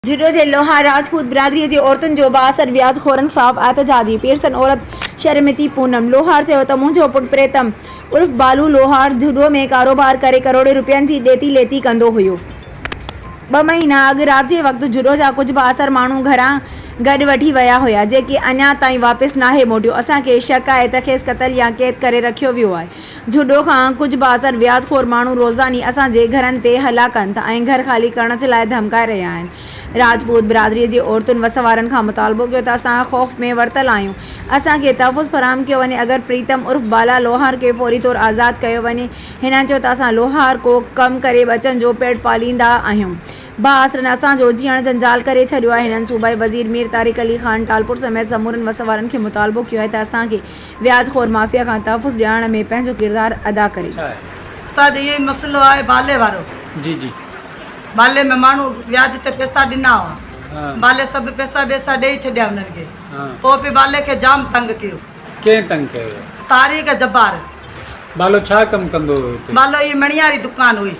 जुडो जे लोहार राजपूत बिरादरी जी औरतुनि जो बाअसर व्याजखोरनि ख़िलाफ़ एहतजाजी। पीरसन औरत शर्मिती पूनम लोहार चयो त मुंहिंजो पुटु प्रीतम उर्फ बालू लोहार जुडो में कारोबार करे करोड़े रुपयनि जी ॾेती लेती कंदो हुयो। 2 महीना अॻु राति जे वक़्तु जुडो जा कुझु बाअसर माण्हू घरां गॾु वठी विया हुआ, जेके अञा ताईं वापसि नाहे मोटियो। असांखे शक आहे त खेसि क़तल या क़ैद करे रखियो वियो आहे। जुडो खां कुझु बाअसर व्याजखोर माण्हू रोज़ानी असांजे घरनि ते हला कनि था ऐं घर ख़ाली करण जे लाइ धमकाए रहिया आहिनि। राजपूत बिरादरीअ जी औरतुनि वसवारनि खां मुतालबो कयो त असां ख़ौफ़ में वरितल आहियूं। असांखे तहफ़ुज़ फ़राहम कयो वञे। अगरि प्रीतम उर्फ बाला लोहार खे फौरी तौरु आज़ादु कयो वञे। हिननि चयो त असां लोहार को कमु करे बचनि जो पेट पालींदा आहियूं। बाअसरनि असांजो जीअण जंजाल करे छॾियो आहे। हिननि सूबाई वज़ीर मीर तारिक अली ख़ान टालपुर समेत समूरनि वसवारनि खे मुतालबो कयो आहे त असांखे व्याजखोर माफ़िया खां तहफ़ुज़ ॾियारण में पंहिंजो किरदारु अदा करे। असांजो इहो ई मसइलो आहे बाले वारो। जी जी बाले में माण्हू व्याज ते पैसा ॾिना हुआ। बाले सभु पैसा ॾेई छॾिया हुननि खे। पोइ बि बाले खे जाम तंग कयो। कंहिं तंग कयो? तारीख़ जब्बार। बालो छा कमु कंदो हुयो हिते? बालो इहा मणियारी दुकान हुई।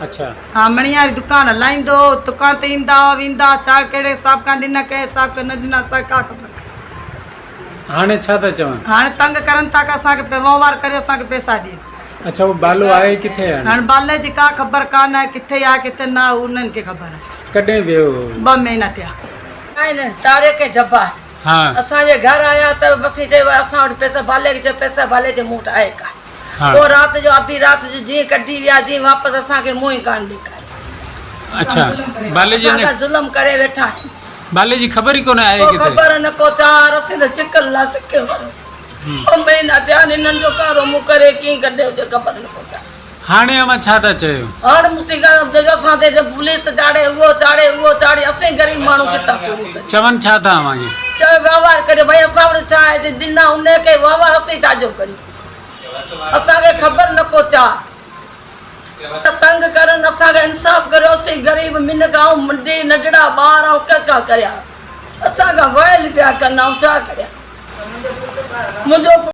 अच्छा। हाँ, मणियारी दुकान हलाईंदो। दुकान ते ईंदा वेंदा, छा कहिड़े हिसाब खां ॾिना, कंहिं हिसाब खां न ॾिना, असांखे का ख़बर। हाणे छा था चवनि? हाणे तंग करनि था की असांखे वहिंवार करे असांखे पैसा ॾिए। अच्छा, वो बालो आहे किथे आहे? हाणे बाले जी का ख़बर कान आहे, किथे आहे किथे न, उन्हनि खे ख़बर आहे। कॾहिं वियो? 2 महीना थिया आहिनि। तारीख़ जब्बार। हाँ। असांजे घर आया त बसि चयो असां वटि पैसा, बाले खे चयो पैसा बाले जे मुंहुं आहे का। हाँ। पोइ राति जो अधी राति जो जीअं कढी विया, जीअं वापसि असांखे मुंहुं ई कान ॾेखारी। अच्छा, बाले जी असां ज़ुल्म करे वेठा आहिनि। बाले जी ख़बर ई कोन आहे को किथे? ख़बर न को चार असीं त शिकल ला सिके वरो। 2 महीना थिया हिननि जो कारो मुंहुं करे कीअं कढे हुजे ख़बर न को। हाणे अमा छा था चयो? हाणे मूंखे असां ते पुलिस चाढ़े, उहो चाढ़े, उहो चाढ़े, असीं ग़रीब माण्हू किथां पूरो कयूं? चवनि छा था अव्हां? चयो वहिंवार करियो। भई असां वटि छा आहे, ॾिना उनखे वहिंवार असीं छाजो करियूं? असांखे ख़बर न को चा तंग करनि। असांखे इंसाफ़ करियो। असीं ग़रीब मिनक ऐं मुंडी नंढड़ा ॿार ऐं कंहिंखा करिया। असांखां वयल पिया कनि, ऐं छा करिया? मुंहिंजो